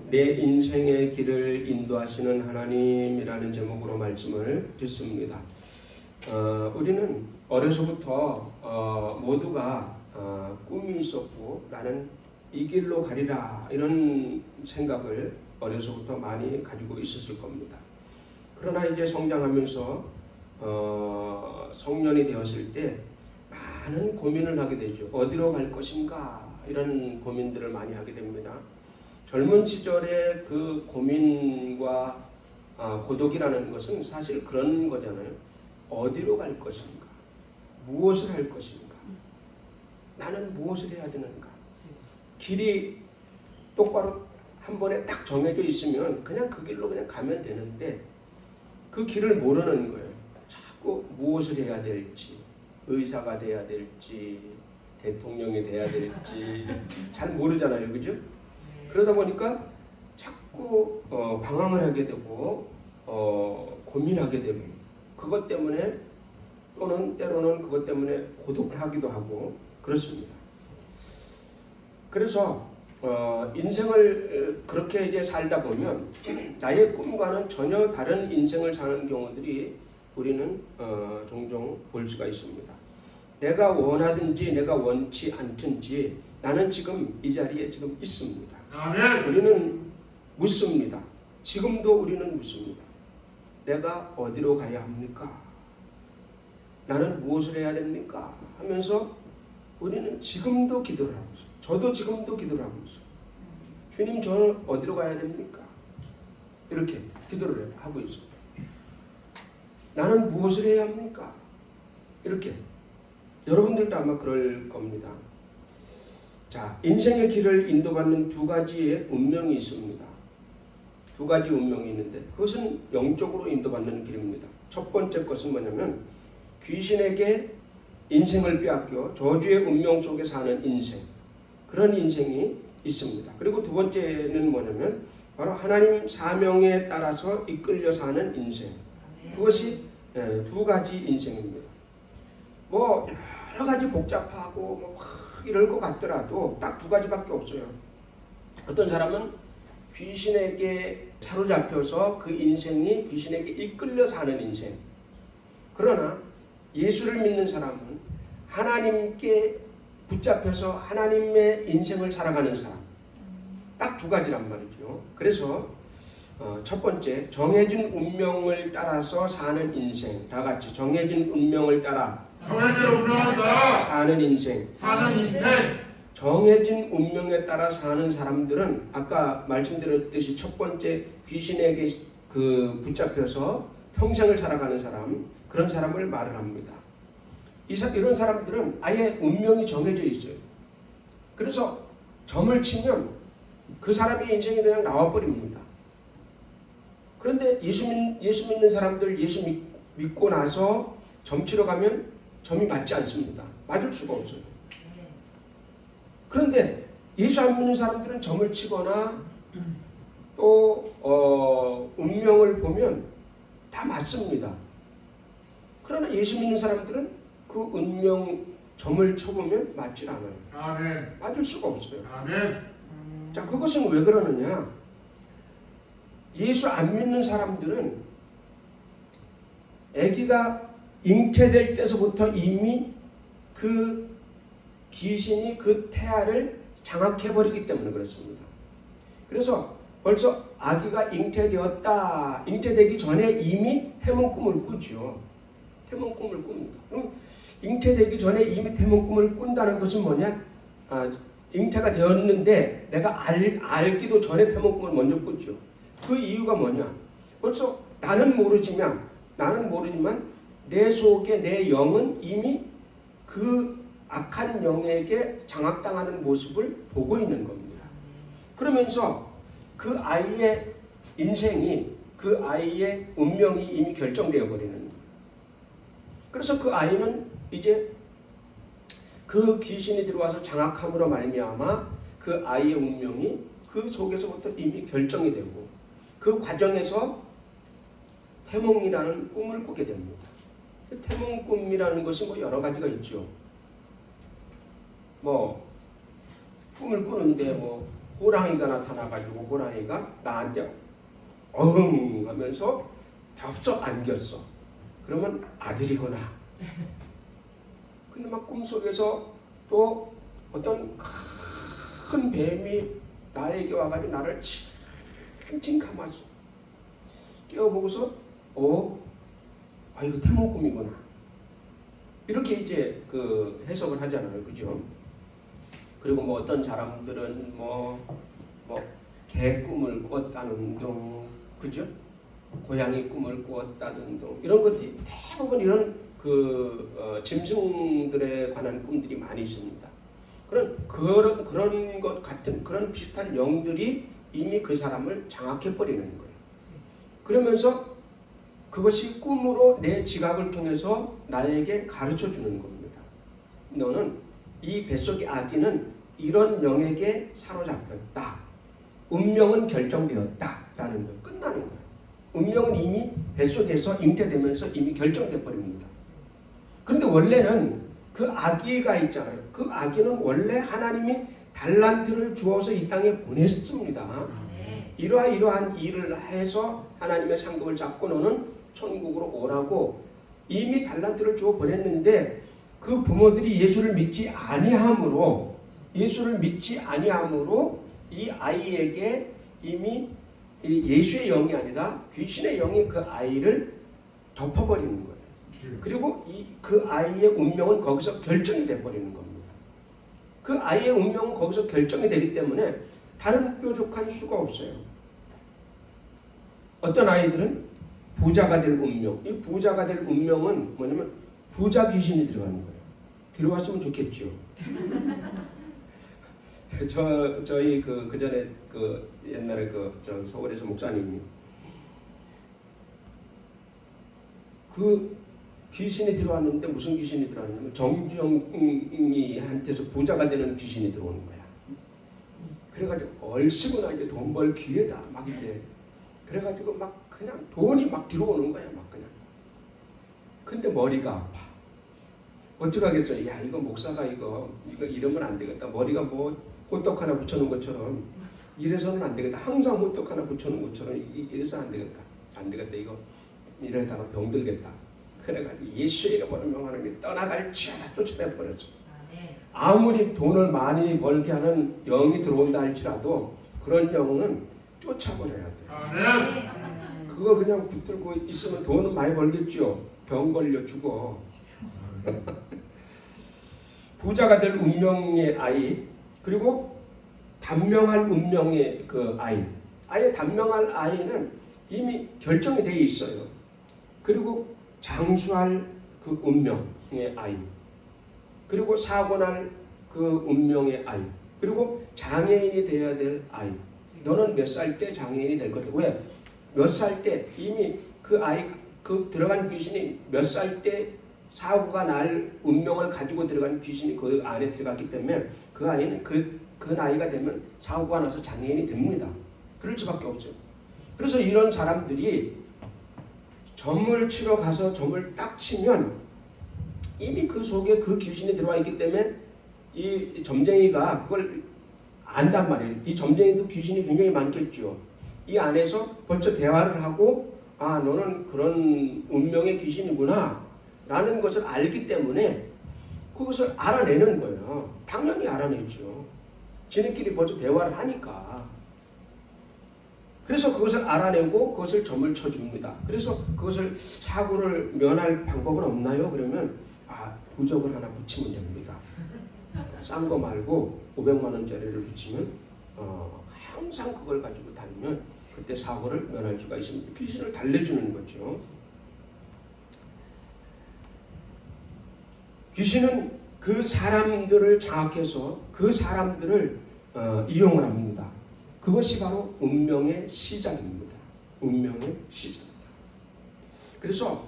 내 인생의 길을 인도하시는 하나님이라는 제목으로 말씀을 듣습니다. 우리는 어려서부터 모두가 꿈이 있었고 나는 이 길로 가리라 이런 생각을 어려서부터 많이 가지고 있었을 겁니다. 그러나 이제 성장하면서 성년이 되었을 때 많은 고민을 하게 되죠. 어디로 갈 것인가 이런 고민들을 많이 하게 됩니다. 젊은 시절의 그 고민과 고독이라는 것은 사실 그런 거잖아요. 어디로 갈 것인가? 무엇을 할 것인가? 나는 무엇을 해야 되는가? 길이 똑바로 한 번에 딱 정해져 있으면 그냥 그 길로 그냥 가면 되는데 그 길을 모르는 거예요. 자꾸 무엇을 해야 될지, 의사가 돼야 될지, 대통령이 돼야 될지 잘 모르잖아요. 그죠? 그러다 보니까 자꾸 방황을 하게 되고 고민하게 되고 그것 때문에 또는 때로는 그것 때문에 고독을 하기도 하고 그렇습니다. 그래서 인생을 그렇게 이제 살다 보면 나의 꿈과는 전혀 다른 인생을 사는 경우들이 우리는 종종 볼 수가 있습니다. 내가 원하든지 내가 원치 않든지 나는 지금 이 자리에 지금 있습니다. 아멘. 우리는 묻습니다. 지금도 우리는 묻습니다. 내가 어디로 가야 합니까? 나는 무엇을 해야 됩니까? 하면서 우리는 지금도 기도를 하고 있어요. 저도 지금도 기도를 하고 있어요. 주님, 저는 어디로 가야 됩니까? 이렇게 기도를 하고 있어요. 나는 무엇을 해야 합니까? 이렇게 여러분들도 아마 그럴 겁니다. 자, 인생의 길을 인도받는 두 가지의 운명이 있습니다. 두 가지 운명이 있는데 그것은 영적으로 인도받는 길입니다. 첫 번째 것은 뭐냐면 귀신에게 인생을 빼앗겨 저주의 운명 속에 사는 인생, 그런 인생이 있습니다. 그리고 두 번째는 뭐냐면 바로 하나님 사명에 따라서 이끌려 사는 인생. 그것이 두 가지 인생입니다. 뭐 여러 가지 복잡하고 뭐 이럴 것 같더라도 딱 두 가지밖에 없어요. 어떤 사람은 귀신에게 사로잡혀서 그 인생이 귀신에게 이끌려 사는 인생. 그러나 예수를 믿는 사람은 하나님께 붙잡혀서 하나님의 인생을 살아가는 사람. 딱 두 가지란 말이죠. 그래서 첫 번째, 정해진 운명을 따라서 사는 인생. 다 같이 정해진 운명을 따라 사는 인생. 정해진 운명에 따라 사는 사람들은 아까 말씀드렸듯이 첫 번째 귀신에게 붙잡혀서 평생을 살아가는 사람, 그런 사람을 말을 합니다. 이런 사람들은 아예 운명이 정해져 있어요. 그래서 점을 치면 그 사람의 인생이 그냥 나와버립니다. 그런데 예수 믿는 사람들, 예수 믿고 나서 점치러 가면 점이 맞지 않습니다. 맞을 수가 없어요. 그런데 예수 안 믿는 사람들은 점을 치거나 또 운명을 보면 다 맞습니다. 그러나 예수 믿는 사람들은 그 운명 점을 쳐보면 맞질 않아요. 아멘. 맞을 수가 없어요. 아멘. 자, 그것은 왜 그러느냐? 예수 안 믿는 사람들은 아기가 잉태될 때서부터 이미 그 귀신이 그 태아를 장악해버리기 때문에 그렇습니다. 그래서 벌써 아기가 잉태되기 전에 이미 태몽 꿈을 꾸죠. 태몽 꿈을 꿉니다. 그럼 잉태되기 전에 이미 태몽 꿈을 꾼다는 것은 뭐냐? 잉태가 되었는데 내가 알기도 전에 태몽 꿈을 먼저 꿨죠. 그 이유가 뭐냐? 벌써 나는 모르지만 내 속에 내 영은 이미 그 악한 영에게 장악당하는 모습을 보고 있는 겁니다. 그러면서 그 아이의 인생이, 그 아이의 운명이 이미 결정되어 버리는 거예요. 그래서 그 아이는 이제 그 귀신이 들어와서 장악함으로 말미암아 그 아이의 운명이 그 속에서부터 이미 결정이 되고 그 과정에서 태몽이라는 꿈을 꾸게 됩니다. 태몽 꿈이라는 것이 뭐 여러 가지가 있죠. 뭐 꿈을 꾸는데 뭐 호랑이가 나타나가지고 호랑이가 나한테 어흥 하면서 덥석 안겼어. 그러면 아들이구나. 근데 막 꿈속에서 또 어떤 큰 뱀이 나에게 와가지고 나를 칭칭 감았어. 깨워보고서 이거 태몽 꿈이구나. 이렇게 이제 그 해석을 하잖아요, 그죠? 그리고 뭐 어떤 사람들은 뭐 개 꿈을 꿨다는 등, 그죠? 고양이 꿈을 꾸었다는 등 이런 것들이 대부분 이런 짐승들에 관한 꿈들이 많이 있습니다. 그런 것 같은 그런 비슷한 영들이 이미 그 사람을 장악해 버리는 거예요. 그러면서 그것이 꿈으로 내 지각을 통해서 나에게 가르쳐 주는 겁니다. 너는 이 뱃속의 아기는 이런 영에게 사로잡혔다. 운명은 결정되었다라는 거 끝나는 거예요. 운명은 이미 뱃속에서 잉태되면서 이미 결정돼 버립니다. 그런데 원래는 그 아기가 있잖아요. 그 아기는 원래 하나님이 달란트를 주어서 이 땅에 보냈습니다. 이러한 일을 해서 하나님의 상급을 잡고 너는 천국으로 오라고 이미 달란트를 주어 보냈는데 그 부모들이 예수를 믿지 아니함으로 이 아이에게 이미 예수의 영이 아니라 귀신의 영이 그 아이를 덮어버리는 거예요. 그리고 그 아이의 운명은 거기서 결정이 돼버리는 겁니다. 그 아이의 운명은 거기서 결정이 되기 때문에 다른 뾰족한 수가 없어요. 어떤 아이들은 부자가 될 운명, 이 부자가 될 운명은 뭐냐면 부자 귀신이 들어가는 거예요. 들어왔으면 좋겠죠. 저희 그 전에 옛날에 서울에서 목사님이 그 귀신이 들어왔는데 무슨 귀신이 들어왔냐면 정주영이한테서 부자가 되는 귀신이 들어오는 거야. 그래가지고 얼씨구나 이제 돈 벌 기회다 막 이제 그래가지고 막 그냥 돈이 막 들어오는 거야 막 그냥. 근데 머리가 아파. 어떡하겠어요? 야 이거 목사가 이거 이러면 안 되겠다. 머리가 뭐 호떡 하나 붙여놓은 것처럼 이래서는 안 되겠다. 항상 호떡 하나 붙여놓은 것처럼 이래서 안 되겠다. 안 되겠다. 이거 이러다가 병들겠다. 그래가지고 예수의 이름으로 명하노니 떠나갈지어다 쫓아내버렸어. 아무리 돈을 많이 벌게 하는 영이 들어온다 할지라도 그런 영은 쫓아버려야 돼. 그거 그냥 붙들고 있으면 돈은 많이 벌겠죠. 병 걸려 죽어. 부자가 될 운명의 아이, 그리고 단명할 운명의 그 아이. 아예 단명할 아이는 이미 결정이 되어 있어요. 그리고 장수할 그 운명의 아이, 그리고 사고날 그 운명의 아이, 그리고 장애인이 되어야 될 아이. 너는 몇 살 때 장애인이 될 거다. 왜? 몇 살 때 이미 그 아이 그 들어간 귀신이 몇 살 때 사고가 날 운명을 가지고 들어간 귀신이 그 안에 들어갔기 때문에 그 아이는 그 나이가 되면 사고가 나서 장애인이 됩니다. 그럴 수밖에 없어요. 그래서 이런 사람들이 점을 치러 가서 점을 딱 치면 이미 그 속에 그 귀신이 들어와 있기 때문에 이 점쟁이가 그걸 안단 말이에요. 이 점쟁이도 귀신이 굉장히 많겠죠. 이 안에서 벌써 대화를 하고 너는 그런 운명의 귀신이구나 라는 것을 알기 때문에 그것을 알아내는 거예요. 당연히 알아내죠. 지네끼리 벌써 대화를 하니까. 그래서 그것을 알아내고 그것을 점을 쳐줍니다. 그래서 그것을 사고를 면할 방법은 없나요? 그러면 부적을 하나 붙이면 됩니다. 싼 거 말고 500만 원짜리를 붙이면 항상 그걸 가지고 다니면 그때 사고를 면할 수가 있습니다. 귀신을 달래주는 거죠. 귀신은 그 사람들을 장악해서 그 사람들을 이용을 합니다. 그것이 바로 운명의 시작입니다. 운명의 시작입니다. 그래서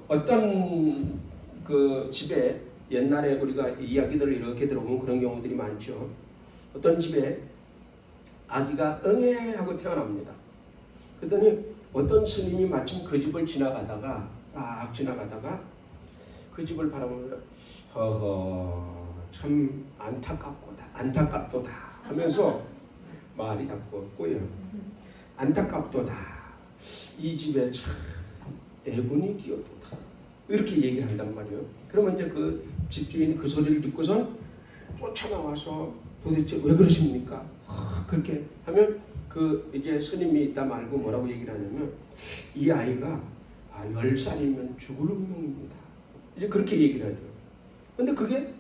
어떤 그 집에 옛날에 우리가 이야기들을 이렇게 들어보면 그런 경우들이 많죠. 어떤 집에 아기가 응애하고 태어납니다. 그랬더니 어떤 스님이 마침 그 집을 지나가다가 그 집을 바라보면서 허허 참 안타깝도다. 하면서 말이 자꾸 꼬여요. 안타깝도다. 이 집에 참 애군이 끼어도다. 이렇게 얘기를 한단 말이에요. 그러면 이제 그 집주인이 그 소리를 듣고선 쫓아나와서 도대체 왜 그러십니까? 그렇게 하면 그 이제 스님이 있다 말고 뭐라고 얘기를 하냐면 이 아이가 10살이면 죽을 운명입니다. 이제 그렇게 얘기를 하죠. 근데 그게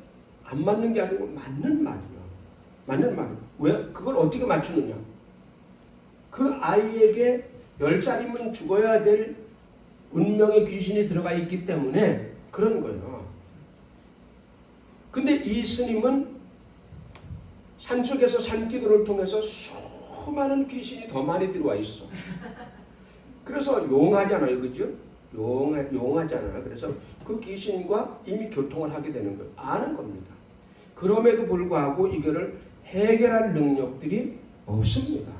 안 맞는 게 아니고 맞는 말이에요. 맞는 말이에요. 왜? 그걸 어떻게 맞추느냐? 그 아이에게 10살이면 죽어야 될 운명의 귀신이 들어가 있기 때문에 그런 거예요. 근데 이 스님은 산속에서 산기도를 통해서 수많은 귀신이 더 많이 들어와 있어. 그래서 용하잖아요. 그죠? 용하잖아요. 그래서 그 귀신과 이미 교통을 하게 되는 거예요. 아는 겁니다. 그럼에도 불구하고 이거를 해결할 능력들이 없습니다.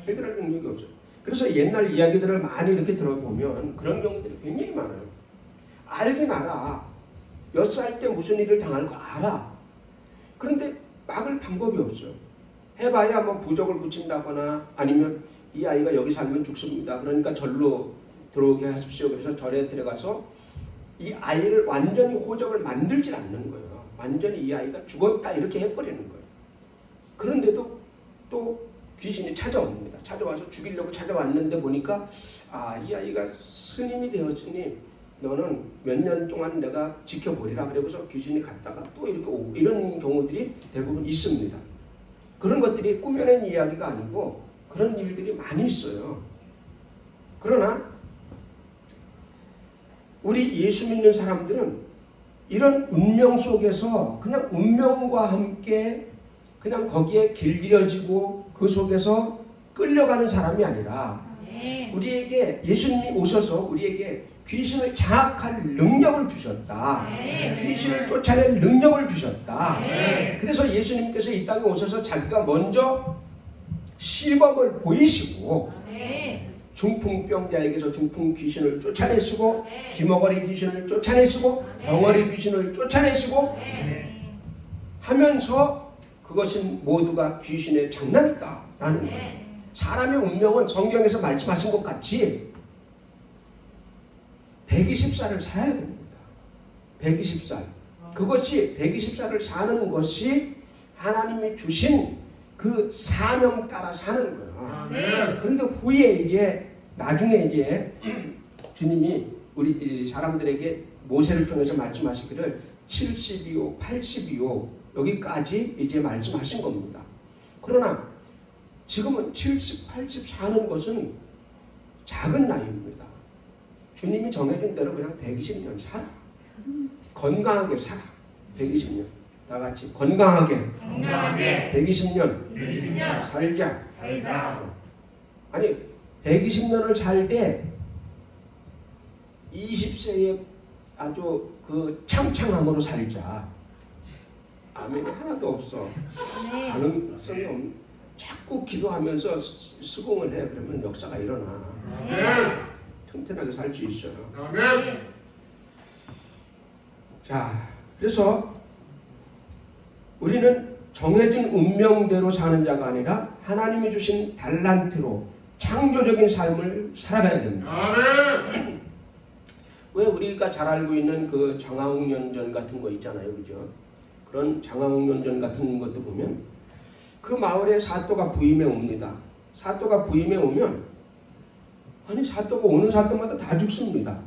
해결할 능력이 없어요. 그래서 옛날 이야기들을 많이 이렇게 들어보면 그런 경우들이 굉장히 많아요. 알긴 알아. 몇 살 때 무슨 일을 당할 거 알아. 그런데 막을 방법이 없어요. 해봐야 뭐 부적을 붙인다거나 아니면 이 아이가 여기 살면 죽습니다. 그러니까 절로 들어오게 하십시오. 그래서 절에 들어가서 이 아이를 완전히 호적을 만들질 않는 거예요. 완전히 이 아이가 죽었다 이렇게 해버리는 거예요. 그런데도 또 귀신이 찾아옵니다. 찾아와서 죽이려고 찾아왔는데 보니까 이 아이가 스님이 되었으니 너는 몇 년 동안 내가 지켜보리라. 그러고서 귀신이 갔다가 또 이렇게 오고 이런 경우들이 대부분 있습니다. 그런 것들이 꾸며낸 이야기가 아니고 그런 일들이 많이 있어요. 그러나 우리 예수 믿는 사람들은 이런 운명 속에서 그냥 운명과 함께 그냥 거기에 길들여지고 그 속에서 끌려가는 사람이 아니라 우리에게 예수님이 오셔서 우리에게 귀신을 장악할 능력을 주셨다. 귀신을 쫓아낼 능력을 주셨다. 그래서 예수님께서 이 땅에 오셔서 자기가 먼저 시범을 보이시고 중풍병자에게서 중풍 귀신을 쫓아내시고 기머거리 귀신을 쫓아내시고 덩어리 귀신을 쫓아내시고 하면서 그것은 모두가 귀신의 장난이다라는 거예요. 사람의 운명은 성경에서 말씀하신 것 같이 120살을 살아야 됩니다. 120살. 그것이 120살을 사는 것이 하나님이 주신 그 사명 따라 사는 거예요. 그런데 후에 이제 나중에 이제 주님이 우리 사람들에게 모세를 통해서 말씀하시기를 70이요, 80이요 여기까지 이제 말씀하신 겁니다. 그러나 지금은 70, 80 사는 것은 작은 나이입니다. 주님이 정해준 대로 그냥 120년 살아. 건강하게 살아. 120년. 다 같이 건강하게 120년 살자. 아니 120년을 살 때 20세에 아주 그 창창함으로 살자. 아멘이 하나도 없어. 가능성이 없는. 자꾸 기도하면서 수긍을 해. 그러면 역사가 일어나. 튼튼하게 살 수 있어요. 자, 그래서 우리는 정해진 운명대로 사는 자가 아니라 하나님이 주신 달란트로 창조적인 삶을 살아가야 됩니다. 왜 우리가 잘 알고 있는 그 장화홍련전 같은 거 있잖아요. 그죠? 그런 장화홍련전 같은 것도 보면 그 마을에 사또가 부임해 옵니다. 사또가 부임해 오면 아니 사또가 오는 사또마다 다 죽습니다.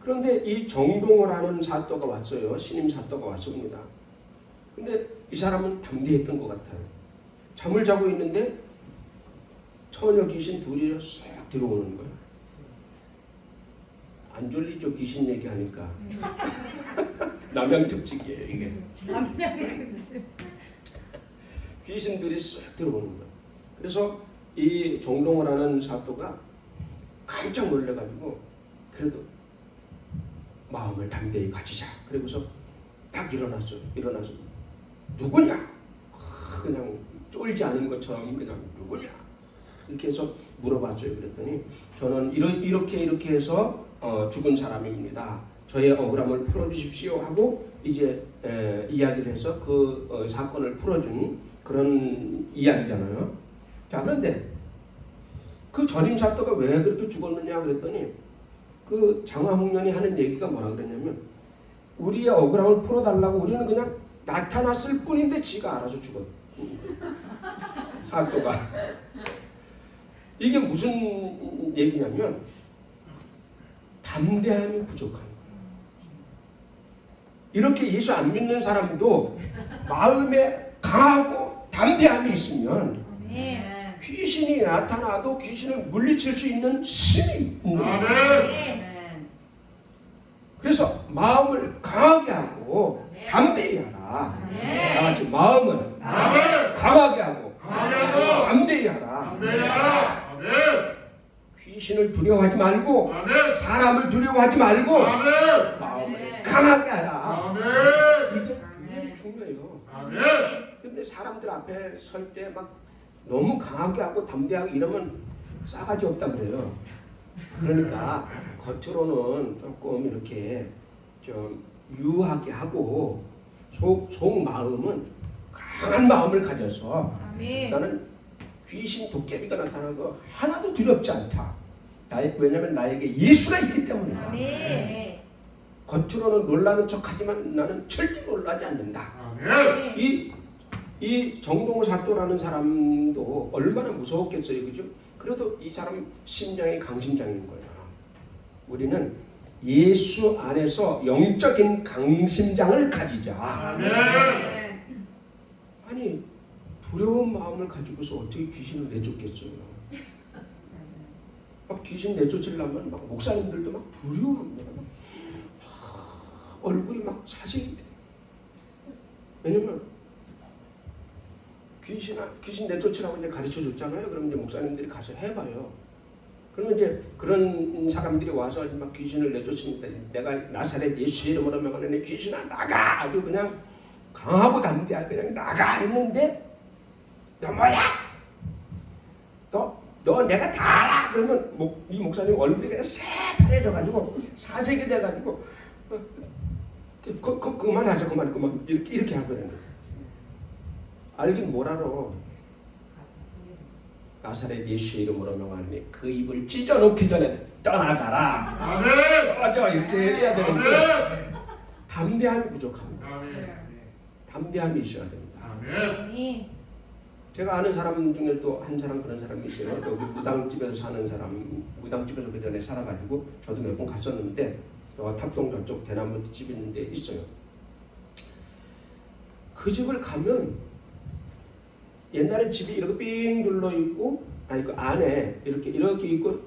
그런데 이 정동을 하는 사또가 왔어요. 신임 사또가 왔습니다. 근데 이 사람은 담대했던 것 같아요. 잠을 자고 있는데 처녀 귀신 둘이 싹 들어오는 거예요. 안 졸리죠? 귀신 얘기하니까. 남양특집이에요 이게. 귀신들이 싹 들어오는 거예요. 그래서 이 정동을 하는 사또가 깜짝 놀래가지고 그래도 마음을 담대히 가지자. 그리고서 딱 일어났어요. 일어나서 누구냐? 그냥 쫄지 않은 것처럼 그냥 누구냐? 이렇게 해서 물어봤어요. 그랬더니 저는 이렇게 해서 죽은 사람입니다. 저의 억울함을 풀어주십시오 하고 이제 이야기를 해서 그 사건을 풀어준 그런 이야기잖아요. 자, 그런데 그 전임 사또가 왜 그렇게 죽었느냐 그랬더니 그 장화홍련이 하는 얘기가 뭐라 그랬냐면 우리의 억울함을 풀어달라고 우리는 그냥 나타났을 뿐인데 지가 알아서 죽었. 사또가. 이게 무슨 얘기냐면 담대함이 부족한 거예요. 이렇게 예수 안 믿는 사람도 마음에 강하고 담대함이 있으면 귀신이 나타나도 귀신을 물리칠 수 있는 힘이 있는 거예요. 그래서 마음을 강하게 하고 담대히 하라. 다 같이 마음을 강하게 하고 담대히 하라. 귀신을 두려워하지 말고 사람을 두려워하지 말고 마음을 강하게 하라. 이게 굉장히 중요해요. 근데 사람들 앞에 설 때 막 너무 강하게 하고 담대하게 이러면 싸가지 없다 그래요. 그러니까 겉으로는 조금 이렇게 좀 유하게 하고 속 마음은 강한 마음을 가져서 나는 귀신 도깨비가 나타나도 하나도 두렵지 않다. 왜냐하면 나에게 예수가 있기 때문이다. 겉으로는 놀라는 척하지만 나는 절대 놀라지 않는다. 이 정동호 사또라는 사람도 얼마나 무서웠겠어요, 그죠? 그래도 이 사람 심장이 강심장인 거야. 우리는 예수 안에서 영적인 강심장을 가지자. 아니 두려운 마음을 가지고서 어떻게 귀신을 내쫓겠어요? 막 귀신 내쫓으려면 막 목사님들도 막 두려워합니다. 막 얼굴이 막 사색이 돼. 왜냐면 귀신 내쫓으라고 이제 가르쳐 줬잖아요. 그럼 이제 목사님들이 가서 해봐요. 그러면 이제 그런 사람들이 와서 막 귀신을 내쫓습니다. 내가 나사렛 예수 이름으로 명하노니 귀신아 나가! 아주 그냥 강하고 담대하게 그냥 나가 했는데 너 뭐야? 너 내가 다 알아! 그러면 이 목사님 얼굴이 그냥 새파래져가지고 사색이 돼가지고 그만하자 그만 이렇게 하거든요. 알긴 뭘 알아. 나사렛 예수 이름으로 명하니 그 입을 찢어놓기 전에 떠나가라. 맞아 이렇게 해야 되는데 담대함이 부족합니다. 담대함이 있어야 됩니다. 제가 아는 사람 중에 또 한 사람 그런 사람이 있어요. 여기 무당집에서 사는 사람, 무당집에서 그 전에 살아가지고 저도 몇 번 갔었는데 탑동 저쪽 대나무 집 있는데 있어요. 그 집을 가면 옛날에 집이 이렇게 삥 둘러 있고, 아니 그 안에 이렇게 있고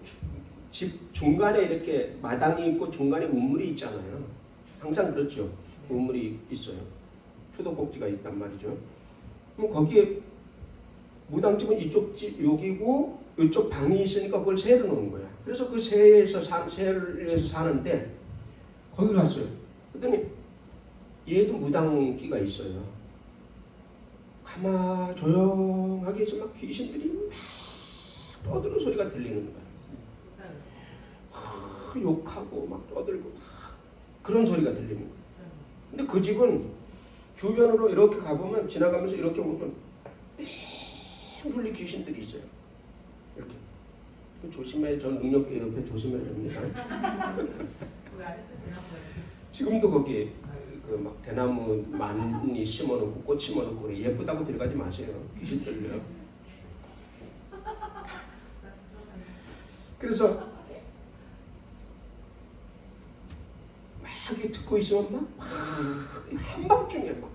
집 중간에 이렇게 마당이 있고 중간에 우물이 있잖아요. 항상 그렇죠. 우물이 있어요. 수도꼭지가 있단 말이죠. 그럼 거기에 무당집은 이쪽 집 여기고 이쪽 방이 있으니까 그걸 새로 놓은 거야. 그래서 그 새에서 사는데 거기 갔어요. 그랬더니 얘도 무당기가 있어요. 가만 조용하게 해서 막 귀신들이 막 떠드는 소리가 들리는 거야. 욕하고 막 떠들고 막 그런 소리가 들리는 거야. 근데 그 집은 주변으로 이렇게 가보면 지나가면서 이렇게 보면 맹불리 귀신들이 있어요. 이렇게. 조심해. 전 능력교 옆에 조심해야 됩니다. 지금도 거기 그 막 대나무 많이 심어놓고 꽃 심어놓고 그래. 예쁘다고 들어가지 마세요. 귀신 들려요. 그래서 막 이렇게 듣고 있으면 막 한밤중에 막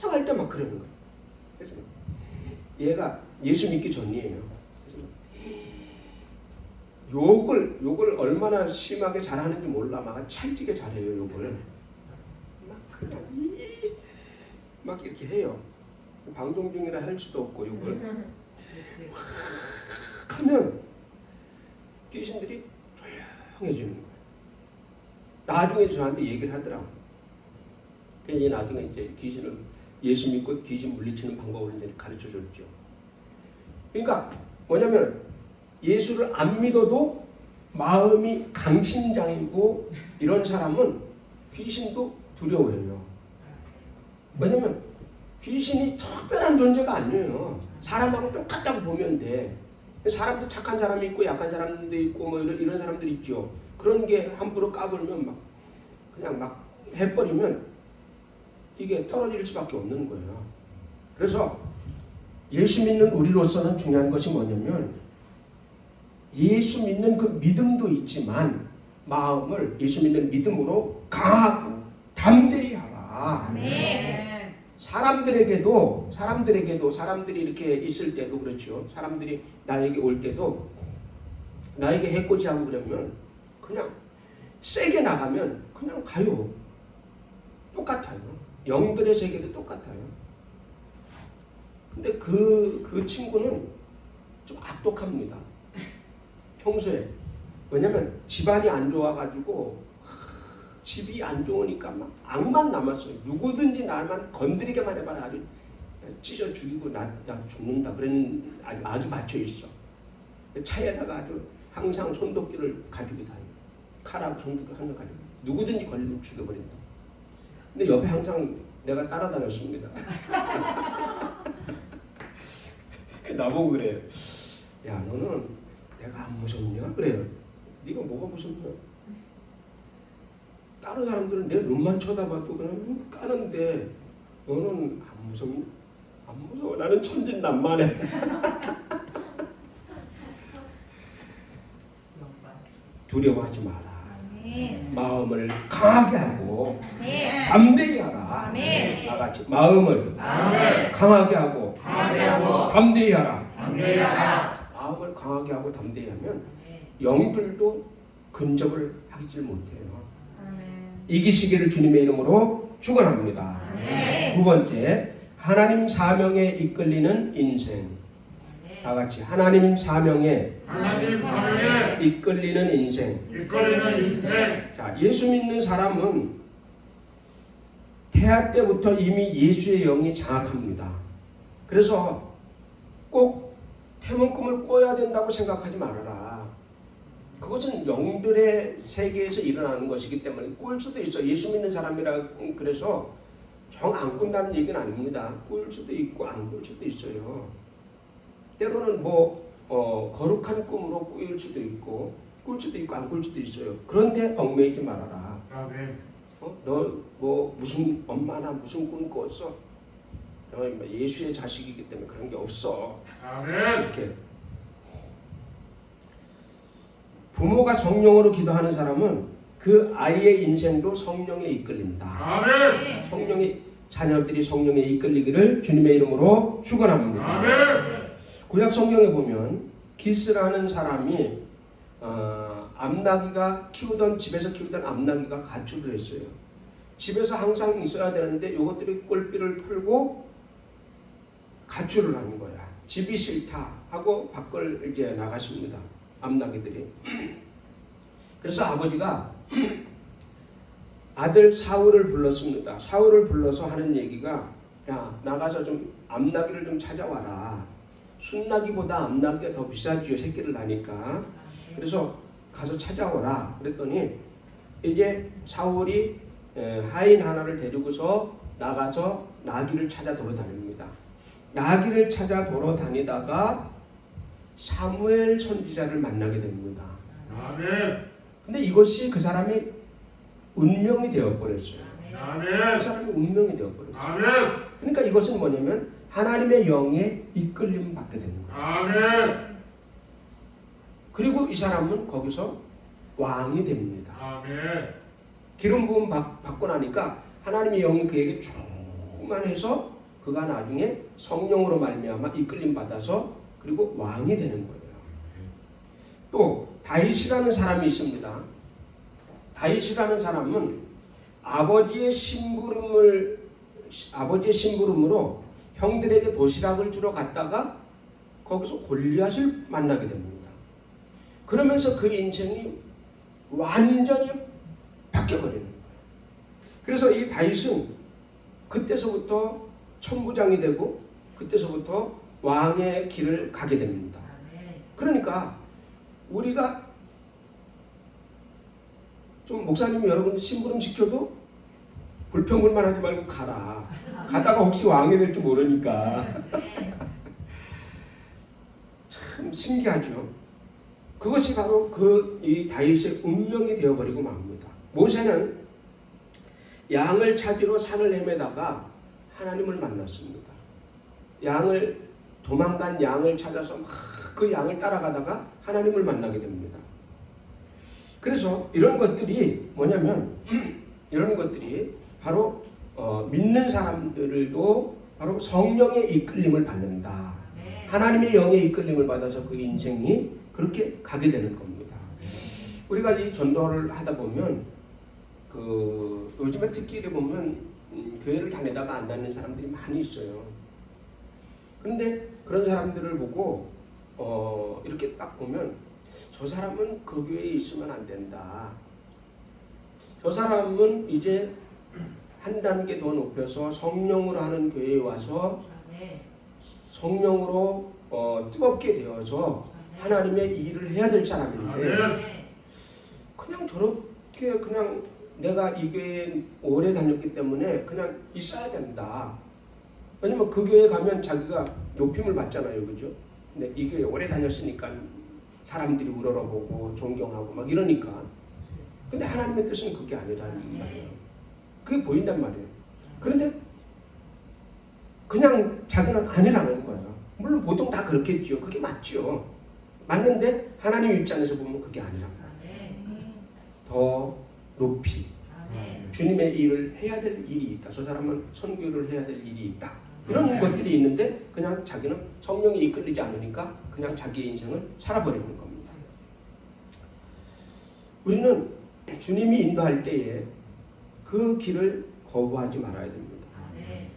조용할 때 막 그러는 거예요. 그래서 얘가 예수 믿기 전이에요. 그래서 욕을 얼마나 심하게 잘하는지 몰라. 막 찰지게 잘해요. 욕을 막 그냥 막 이렇게 해요. 방송 중이라 할 수도 없고 욕을 하면 귀신들이 조용해지는 거예요. 나중에 저한테 얘기를 하더라고요. 그래서 나중에 이제 귀신을 예수 믿고 귀신 물리치는 방법을 이제 가르쳐 줬죠. 그러니까 뭐냐면 예수를 안 믿어도 마음이 강심장이고 이런 사람은 귀신도 두려워해요. 왜냐면 귀신이 특별한 존재가 아니에요. 사람하고 똑같다고 보면 돼. 사람도 착한 사람이 있고 약한 사람도 있고 뭐 이런 사람들 있죠. 그런 게 함부로 까불면 막 그냥 막 해버리면 이게 떨어질 수밖에 없는 거예요. 그래서 예수 믿는 우리로서는 중요한 것이 뭐냐면 예수 믿는 그 믿음도 있지만 마음을 예수 믿는 믿음으로 강하고 담대히 하라. 아멘. 사람들에게도 사람들이 이렇게 있을 때도 그렇죠. 사람들이 나에게 올 때도 나에게 해코지하고 그러면 그냥 세게 나가면 그냥 가요. 똑같아요. 영들의 세계도 똑같아요. 근데 그 친구는 좀 악독합니다. 평소에. 왜냐면 집안이 안 좋아가지고 집이 안 좋으니까 막 악만 남았어요. 누구든지 나만 건드리게만 해봐라 아주 찢어 죽이고 나 죽는다. 그런 아주 맞춰 있어. 차에다가 아주 항상 손도끼를 가지고 다녀. 칼하고 손도끼 항상 가지고. 누구든지 걸리면 죽여버린다. 근데 옆에 항상 내가 따라다녔습니다. 나보고 그래요. 야 너는 내가 안 무섭냐? 그래요. 네가 뭐가 무섭냐? 다른 사람들은 내 눈만 쳐다봐도 그냥 까는데 너는 안 무섭냐? 안 무서워. 나는 천진난만해. 두려워하지 마라. 마음을 강하게 하고 담대히 하라. 나같이 마음을 강하게 하고 담대히 하라. 마음을 강하게 하고 담대히 하면 영들도 근접을 하지 못해요. 이기시기를 주님의 이름으로 축원합니다. 두 번째, 하나님 사명에 이끌리는 인생. 다 같이 하나님 사명에 이끌리는 인생. 자, 예수 믿는 사람은 태아 때부터 이미 예수의 영이 장악합니다. 그래서 꼭 태문금을 꿔야 된다고 생각하지 말아라. 그것은 영들의 세계에서 일어나는 것이기 때문에 꿀 수도 있어. 예수 믿는 사람이라 그래서 정 안 꾼다는 얘기는 아닙니다. 꿀 수도 있고 안 꿀 수도 있어요. 때로는 거룩한 꿈으로 꾸일 수도 있고 꿀 수도 있고 안 꿀 수도 있어요. 그런데 얽매이지 말아라. 너 무슨 엄마나 무슨 꿈 꿨어? 너 예수의 자식이기 때문에 그런 게 없어. 이렇게 부모가 성령으로 기도하는 사람은 그 아이의 인생도 성령에 이끌린다. 성령의 자녀들이 성령에 이끌리기를 주님의 이름으로 축원합니다. 구약 성경에 보면 기스라는 사람이 암나기가 집에서 키우던 암나기가 가출을 했어요. 집에서 항상 있어야 되는데 이것들이 꼴비를 풀고 가출을 하는 거야. 집이 싫다 하고 밖을 이제 나가십니다. 암나기들이. 그래서 아버지가 아들 사울을 불렀습니다. 사울을 불러서 하는 얘기가 야 나가서 좀 암나기를 좀 찾아와라. 순나기보다 암나기가 더 비싸지요. 새끼를 낳으니까. 그래서 가서 찾아오라. 그랬더니 이제 사울이 하인 하나를 데리고서 나가서 나귀를 찾아 돌아다닙니다. 나귀를 찾아 돌아다니다가 사무엘 선지자를 만나게 됩니다. 근데 이것이 그 사람의 운명이 되어버렸어요. 그 사람의 운명이 되어버렸어요. 그러니까 이것은 뭐냐면 하나님의 영에 이끌림 받게 되는 거예요. 그리고 이 사람은 거기서 왕이 됩니다. 기름 부음 받고 나니까 하나님의 영이 그에게 충만해서 그가 나중에 성령으로 말미암아 이끌림 받아서 그리고 왕이 되는 거예요. 또 다윗이라는 사람이 있습니다. 다윗이라는 사람은 아버지의 심부름으로 형들에게 도시락을 주러 갔다가 거기서 골리앗을 만나게 됩니다. 그러면서 그 인생이 완전히 바뀌어버리는 거예요. 그래서 이 다윗은 그때서부터 천부장이 되고 그때서부터 왕의 길을 가게 됩니다. 그러니까 우리가 좀 목사님이 여러분 심부름 시켜도 불평불만하지 말고 가라. 가다가 혹시 왕이 될지 모르니까. 참 신기하죠. 그것이 바로 이 다윗의 운명이 되어버리고 맙니다. 모세는 양을 찾으러 산을 헤매다가 하나님을 만났습니다. 도망간 양을 찾아서 막 그 양을 따라가다가 하나님을 만나게 됩니다. 그래서 이런 것들이 뭐냐면 이런 것들이 바로 믿는 사람들도 바로 성령의 이끌림을 받는다. 하나님의 영의 이끌림을 받아서 그 인생이 그렇게 가게 되는 겁니다. 우리가 이 전도를 하다 보면 요즘에 특히 이래 보면 교회를 다니다가 안 다니는 사람들이 많이 있어요. 그런데 그런 사람들을 보고 이렇게 딱 보면 저 사람은 그 교회에 있으면 안 된다. 저 사람은 이제 한 단계 더 높여서 성령으로 하는 교회에 와서 성령으로 뜨겁게 되어서 하나님의 일을 해야 될 사람인데 그냥 저렇게 그냥 내가 이 교회에 오래 다녔기 때문에 그냥 있어야 된다. 왜냐면 그 교회에 가면 자기가 높임을 받잖아요. 그죠? 근데 이 교회에 오래 다녔으니까 사람들이 우러러보고 존경하고 막 이러니까. 근데 하나님의 뜻은 그게 아니라는 말이에요. 그게 보인단 말이에요. 그런데 그냥 자기는 아니라는 거예요. 물론 보통 다 그렇겠죠. 그게 맞죠. 맞는데 하나님 입장에서 보면 그게 아니란 말이에요. 더 높이 주님의 일을 해야 될 일이 있다. 저 사람은 선교를 해야 될 일이 있다. 이런 것들이 있는데 그냥 자기는 성령이 이끌리지 않으니까 그냥 자기의 인생을 살아버리는 겁니다. 우리는 주님이 인도할 때에 그 길을 거부하지 말아야 됩니다.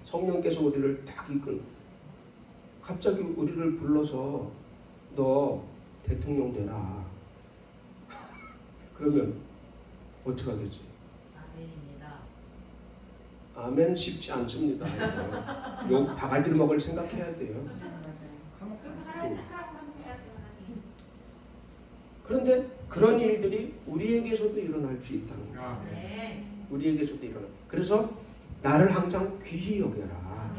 성령께서 우리를 딱 이끌고 갑자기 우리를 불러서 너 대통령 되라. 그러면 어떻게 하겠지? 아멘입니다. 아멘 쉽지 않습니다. 욕 바가지를 먹을 생각해야 돼요. 그런데 그런 일들이 우리에게서도 일어날 수 있다는 거예요. 우리에게서도 일어나. 그래서 나를 항상 귀히 여겨라.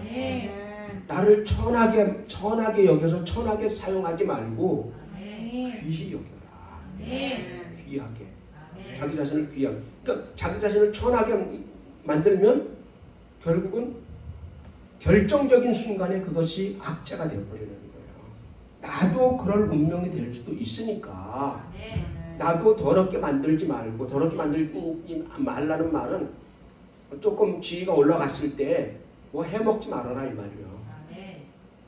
나를 천하게 여겨서 천하게 사용하지 말고 귀히 여겨라. 귀하게. 자기 자신을 귀하게. 그러니까 자기 자신을 천하게 만들면 결국은 결정적인 순간에 그것이 악재가 되어버리는 거예요. 나도 그럴 운명이 될 수도 있으니까 나도 더럽게 만들지 말고, 더럽게 만들지 말라는 말은 조금 지위가 올라갔을 때 뭐 해먹지 말아라 이 말이에요.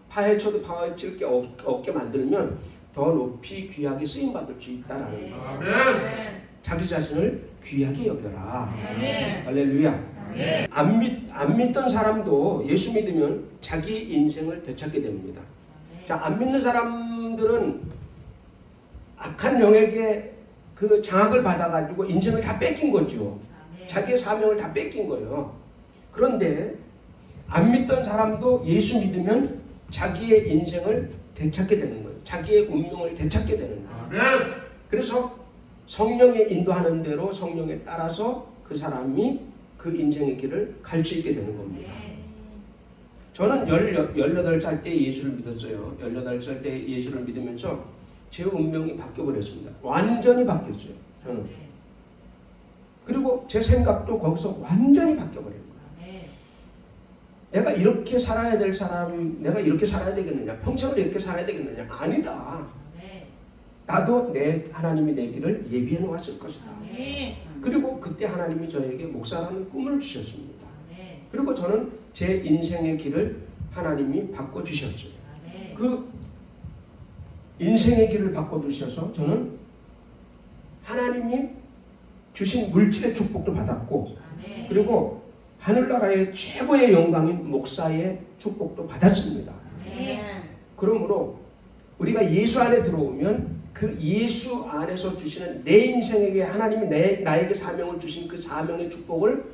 파헤쳐도 파헤칠 게 없게 만들면 더 높이 귀하게 쓰임받을 수 있다라는 거예요. 자기 자신을 귀하게 여겨라. 할렐루야. 안 믿던 사람도 예수 믿으면 자기 인생을 되찾게 됩니다. 자, 안 믿는 사람들은 악한 영에게 그 장악을 받아가지고 인생을 다 뺏긴 거죠. 자기의 사명을 다 뺏긴 거예요. 그런데 안 믿던 사람도 예수 믿으면 자기의 인생을 되찾게 되는 거예요. 자기의 운명을 되찾게 되는 거예요. 그래서 성령의 인도하는 대로 성령에 따라서 그 사람이 그 인생의 길을 갈 수 있게 되는 겁니다. 저는 18살 때 예수를 믿었어요. 18살 때 예수를 믿으면서 제 운명이 바뀌어버렸습니다. 완전히 바뀌었어요. 저는. 그리고 제 생각도 거기서 완전히 바뀌어버린 거예요. 내가 이렇게 살아야 될 사람, 내가 이렇게 살아야 되겠느냐? 평생을 이렇게 살아야 되겠느냐? 아니다. 나도 하나님이 내 길을 예비해 놓았을 것이다. 그리고 그때 하나님이 저에게 목사라는 꿈을 주셨습니다. 그리고 저는 제 인생의 길을 하나님이 바꿔주셨어요. 그 인생의 길을 바꿔주셔서 저는 하나님이 주신 물질의 축복도 받았고, 그리고 하늘나라의 최고의 영광인 목사의 축복도 받았습니다. 그러므로 우리가 예수 안에 들어오면 그 예수 안에서 주시는 내 인생에게 하나님이 나에게 사명을 주신 그 사명의 축복을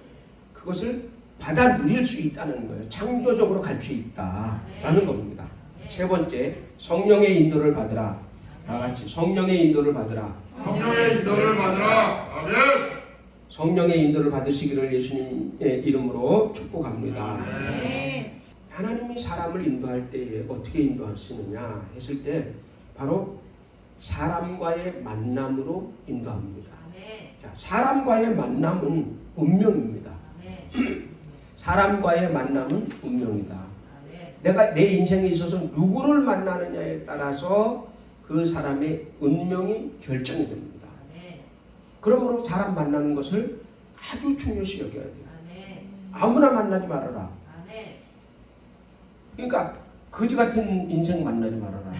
그것을 받아 누릴 수 있다는 거예요. 창조적으로 갈 수 있다라는 겁니다. 세 번째, 성령의 인도를 받으라. 다 같이 성령의 인도를 받으라. 성령의 인도를 받으라. 아멘. 성령의 인도를 받으시기를 예수님의 이름으로 축복합니다. 아멘. 하나님이 사람을 인도할 때에 어떻게 인도하시느냐 했을 때 바로 사람과의 만남으로 인도합니다. 아멘. 자, 사람과의 만남은 운명입니다. 아멘. 사람과의 만남은 운명이다. 아멘. 내가 내 인생에 있어서 누구를 만나느냐에 따라서 그 사람의 운명이 결정이 됩니다. 아멘. 그러므로 사람 만나는 것을 아주 중요시 여겨야 돼요. 아멘. 아무나 만나지 말아라. 아멘. 그러니까 거지 같은 인생 만나지 말아라.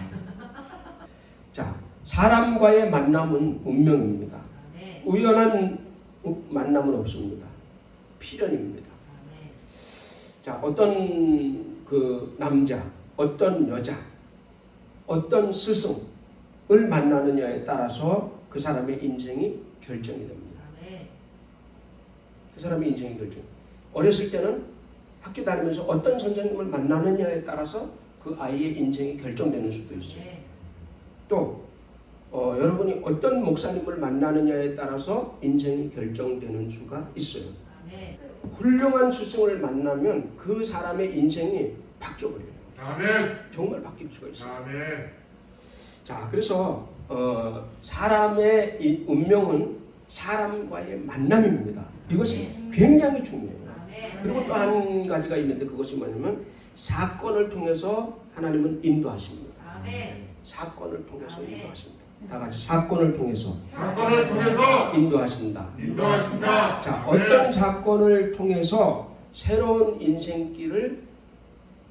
자, 사람과의 만남은 운명입니다. 아멘. 우연한 만남은 없습니다. 필연입니다. 아멘. 자, 어떤 그 남자, 어떤 여자, 어떤 스승을 만나느냐에 따라서 그 사람의 인생이 결정이 됩니다. 아멘. 그 사람의 인생이 결정. 어렸을 때는 학교 다니면서 어떤 선생님을 만나느냐에 따라서 그 아이의 인생이 결정되는 수도 있어요. 아멘. 또 여러분이 어떤 목사님을 만나느냐에 따라서 인생이 결정되는 수가 있어요. 아멘. 훌륭한 스승을 만나면 그 사람의 인생이 바뀌어버려요. 아멘. 정말 바뀔 수가 있어요. 아멘. 자, 그래서 사람의 이 운명은 사람과의 만남입니다. 이것이 굉장히 중요해요. 아멘. 그리고 또 한 가지가 있는데 그것이 뭐냐면 사건을 통해서 하나님은 인도하십니다. 아멘. 사건을 통해서 아멘. 인도하십니다. 다 같이 사건을 통해서 사건을 통해서 인도하신다. 인도하신다. 자, 아멘. 어떤 사건을 통해서 새로운 인생길을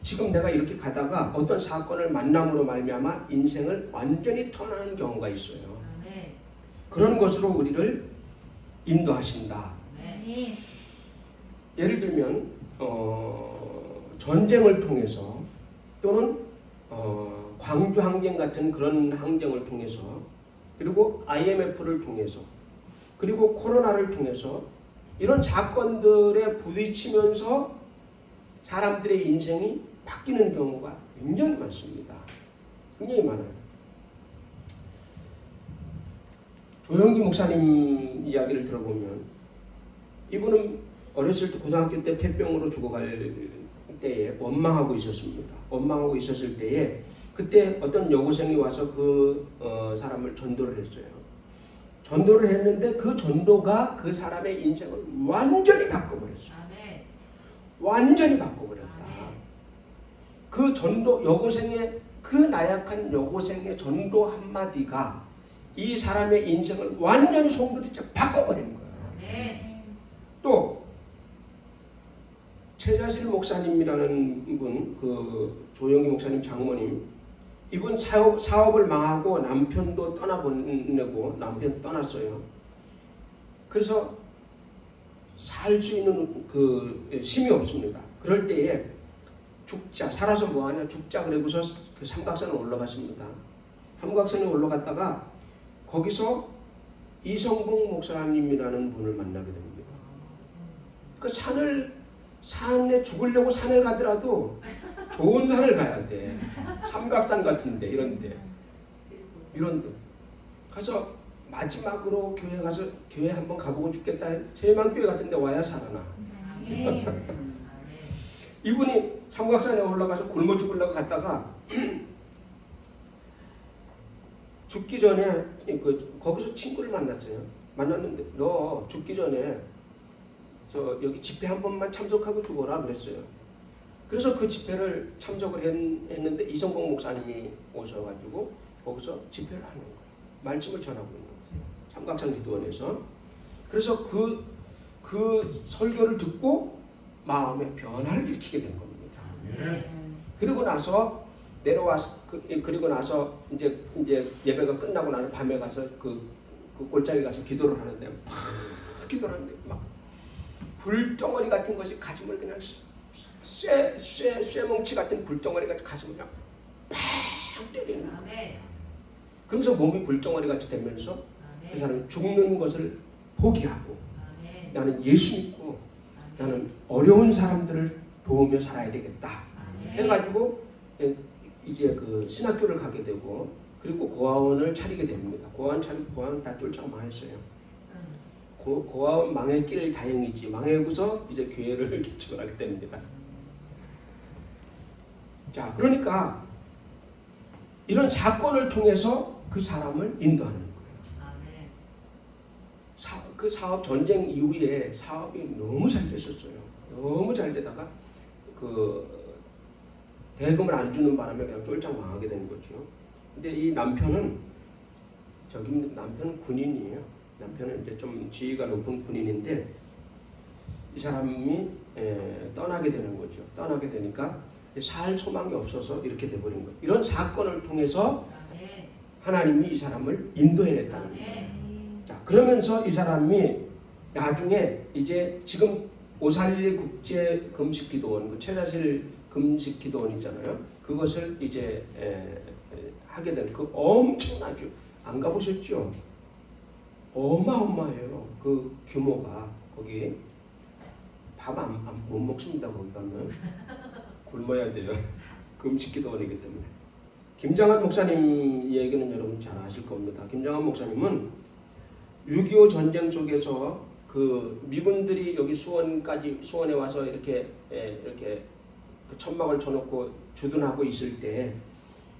지금 내가 이렇게 가다가 어떤 사건을 만남으로 말미암아 인생을 완전히 턴하는 경우가 있어요. 아멘. 그런 것으로 우리를 인도하신다. 아멘. 예를 들면 전쟁을 통해서 또는 광주 항쟁 같은 그런 항쟁을 통해서 그리고 IMF를 통해서 그리고 코로나를 통해서 이런 사건들에 부딪히면서 사람들의 인생이 바뀌는 경우가 굉장히 많습니다. 굉장히 많아요. 조영기 목사님 이야기를 들어보면 이분은 어렸을 때 고등학교 때 폐병으로 죽어갈 때에 원망하고 있었습니다. 원망하고 있었을 때에 그때 어떤 여고생이 와서 그 사람을 전도를 했어요. 전도를 했는데 그 전도가 그 사람의 인생을 완전히 바꿔버렸어요. 아멘. 완전히 바꿔버렸다. 아멘. 그 전도 여고생의 그 나약한 여고생의 전도 한마디가 이 사람의 인생을 완전히 송두리째 바꿔버린 거예요. 아멘. 또 최자실 목사님이라는 분, 그 조영기 목사님 장모님, 이분 사업을 망하고 남편도 떠나보내고 남편 떠났어요. 그래서 살 수 있는 그 힘이 없습니다. 그럴 때에 죽자, 살아서 뭐하냐, 죽자 그러고서 그 삼각산을 올라갔습니다. 삼각산에 올라갔다가 거기서 이성봉 목사님이라는 분을 만나게 됩니다. 그 산에 죽으려고 산을 가더라도 좋은 산을 가야 돼. 삼각산 같은데 이런데 가서 마지막으로 교회 가서 교회 한번 가보고 죽겠다. 세만교회 같은데 와야 살아나. 아멘. 이분이 삼각산에 올라가서 굶어 죽으려고 갔다가 죽기 전에 거기서 친구를 만났어요. 만났는데 너 죽기 전에 저 여기 집회 한 번만 참석하고 죽어라 그랬어요. 그래서 그 집회를 참석을 했는데 이성봉 목사님이 오셔가지고 거기서 집회를 하는 거예요. 말씀을 전하고 있는 거예요. 삼각산 기도원에서. 그래서 그 설교를 듣고 마음의 변화를 일으키게 된 겁니다. 그리고 나서 그리고 나서 이제 예배가 끝나고 나서 밤에 가서 그 골짜기 가서 기도를 하는데 막 기도를 하는데 막 불덩어리 같은 것이 가슴을 그냥 쇠뭉치 같은 불덩어리가 가슴을 그냥 팍 때리는 거예요. 그러면서 몸이 불덩어리 같이 되면서 그 사람이 죽는 것을 포기하고 나는 예수 믿고 나는 어려운 사람들을 도우며 살아야 되겠다 해가지고 이제 그 신학교를 가게 되고 그리고 고아원을 차리게 됩니다. 고아원 다 쫄짝 망했어요. 고아원 망했길 다행이지. 망하고서 이제 교회를 개척을 하게 됩니다. 자, 그러니까 이런 사건을 통해서 그 사람을 인도하는 거예요. 아멘. 그 사업 전쟁 이후에 사업이 너무 잘 됐었어요. 너무 잘 되다가 그 대금을 안 주는 바람에 그냥 쫄짝 망하게 된 거죠. 근데 이 남편은 남편은 군인이에요. 남편은 이제 좀 지위가 높은 군인인데 이 사람이 떠나게 되는 거죠. 떠나게 되니까 살 소망이 없어서 이렇게 돼버린 거예요. 이런 사건을 통해서 아멘. 하나님이 이 사람을 인도해냈다는 거예요. 아멘. 자, 그러면서 이 사람이 나중에 이제 지금 오살리 국제 금식 기도원, 그 최자실 금식 기도원 있잖아요. 그것을 이제 하게 된 그 엄청나죠. 안 가보셨죠? 어마어마해요. 그 규모가. 거기 밥 못 먹습니다. 거기 가면 굶어야 돼요. 금식 기도원이기 때문에. 김장한 목사님 얘기는 여러분 잘 아실 겁니다. 김장한 목사님은 6.25 전쟁 속에서 그 미군들이 여기 수원에 와서 이렇게 그 천막을 쳐놓고 주둔하고 있을 때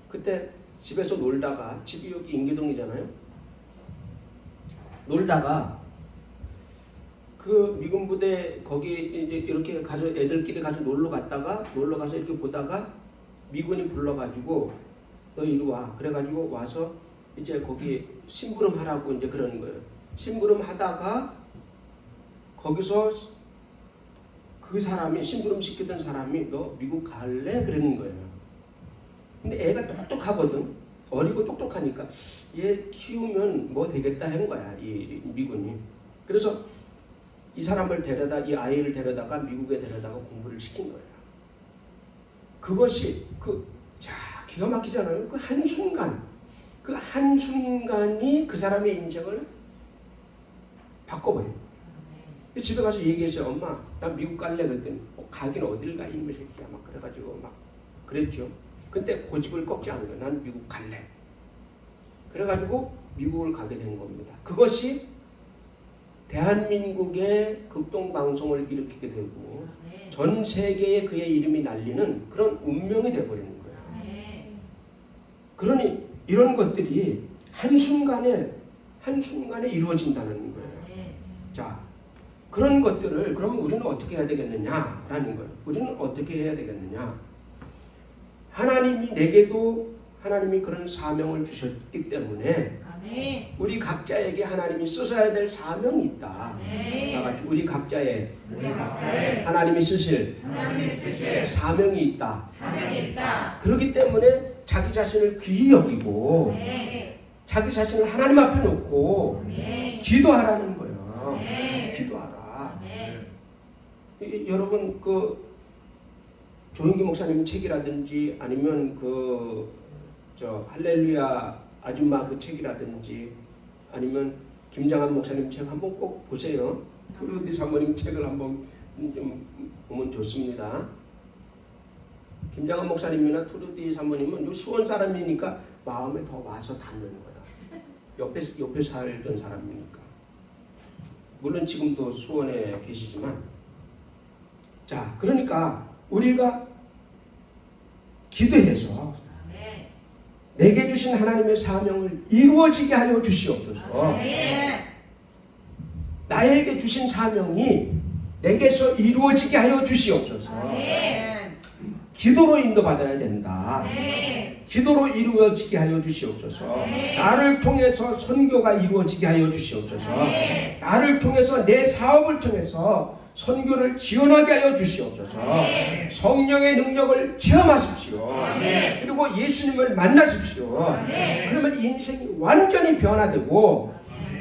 그때 집에서 놀다가 집이 여기 인계동이잖아요. 놀다가 그 미군 부대 거기 이제 이렇게 가서 애들끼리 가서 놀러 가서 이렇게 보다가 미군이 불러가지고 너 이리 와. 그래가지고 와서 이제 거기 심부름 하라고 이제 그러는 거예요. 심부름 하다가 거기서 그 사람이 심부름 시키던 사람이 너 미국 갈래? 그러는 거예요. 근데 애가 똑똑하거든. 어리고 똑똑하니까 얘 키우면 뭐 되겠다 한 거야. 이 미군이. 그래서 이 사람을 이 아이를 데려다가 미국에 데려다가 공부를 시킨 거예요. 그것이 기가 막히잖아요. 그 한순간이 그 사람의 인생을 바꿔버려요. 집에 가서 얘기했어요. 엄마, 나 미국 갈래. 그랬더니 가긴 어딜 가 이놈의 새끼야. 막 그래가지고 막 그랬죠. 근데 고집을 꺾지 않은 거예요. 난 미국 갈래. 그래가지고 미국을 가게 된 겁니다. 그것이 대한민국의 극동방송을 일으키게 되고 아멘. 전 세계에 그의 이름이 날리는 그런 운명이 되어버리는 거예요. 아멘. 그러니 이런 것들이 한순간에 이루어진다는 거예요. 아멘. 자, 그런 것들을 그러면 우리는 어떻게 해야 되겠느냐라는 거예요. 우리는 어떻게 해야 되겠느냐? 하나님이 그런 사명을 주셨기 때문에 아멘. 우리 각자에게 하나님이 쓰셔야 될 사명이 있다. 아멘. 나같이 우리 각자에 우리 각자의 하나님이 쓰실 사명이 있다. 사명이 있다. 그렇기 때문에 자기 자신을 귀히 여기고 아멘. 자기 자신을 하나님 앞에 놓고 아멘. 기도하라는 거예요. 아멘. 기도하라. 아멘. 여러분 조영기 목사님 책이라든지 아니면 할렐루야 아줌마 그 책이라든지 아니면 김장한 목사님 책 한번 꼭 보세요. 트루디 사모님 책을 한번 좀 보면 좋습니다. 김장한 목사님이나 트루디 사모님은 요 수원 사람이니까 마음에 더 와서 닿는 거야. 옆에 살던 사람이니까. 물론 지금도 수원에 계시지만, 자, 그러니까 우리가 기도해서 아멘. 내게 주신 하나님의 사명을 이루어지게 하여 주시옵소서. 아멘. 나에게 주신 사명이 내게서 이루어지게 하여 주시옵소서. 아멘. 기도로 인도받아야 된다. 아멘. 기도로 이루어지게 하여 주시옵소서. 나를 통해서 선교가 이루어지게 하여 주시옵소서. 아멘. 나를 통해서 내 사업을 통해서 선교를 지원하게 하여 주시옵소서. 아멘. 성령의 능력을 체험하십시오. 아멘. 그리고 예수님을 만나십시오. 아멘. 그러면 인생이 완전히 변화되고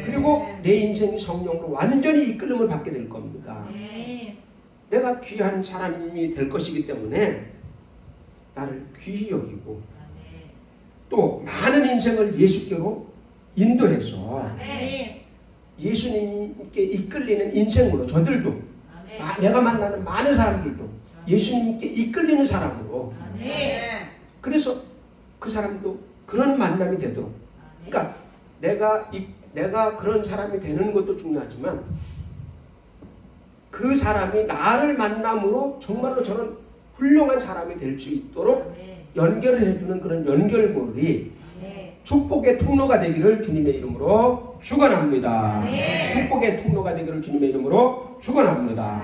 그리고 내 인생이 성령으로 완전히 이끌림을 받게 될 겁니다. 아멘. 내가 귀한 사람이 될 것이기 때문에 나를 귀히 여기고 아멘. 또 많은 인생을 예수께로 인도해서 아멘. 예수님께 이끌리는 인생으로 저들도 아멘. 내가 만나는 많은 사람들도 예수님께 이끌리는 사람으로 아멘. 그래서 그 사람도 그런 만남이 되도록 그러니까 내가 내가 그런 사람이 되는 것도 중요하지만 그 사람이 나를 만남으로 정말로 저는 훌륭한 사람이 될 수 있도록 연결을 해주는 그런 연결고리 축복의 통로가 되기를 주님의 이름으로 축원합니다. 축복의 통로가 되기를 주님의 이름으로 축원합니다.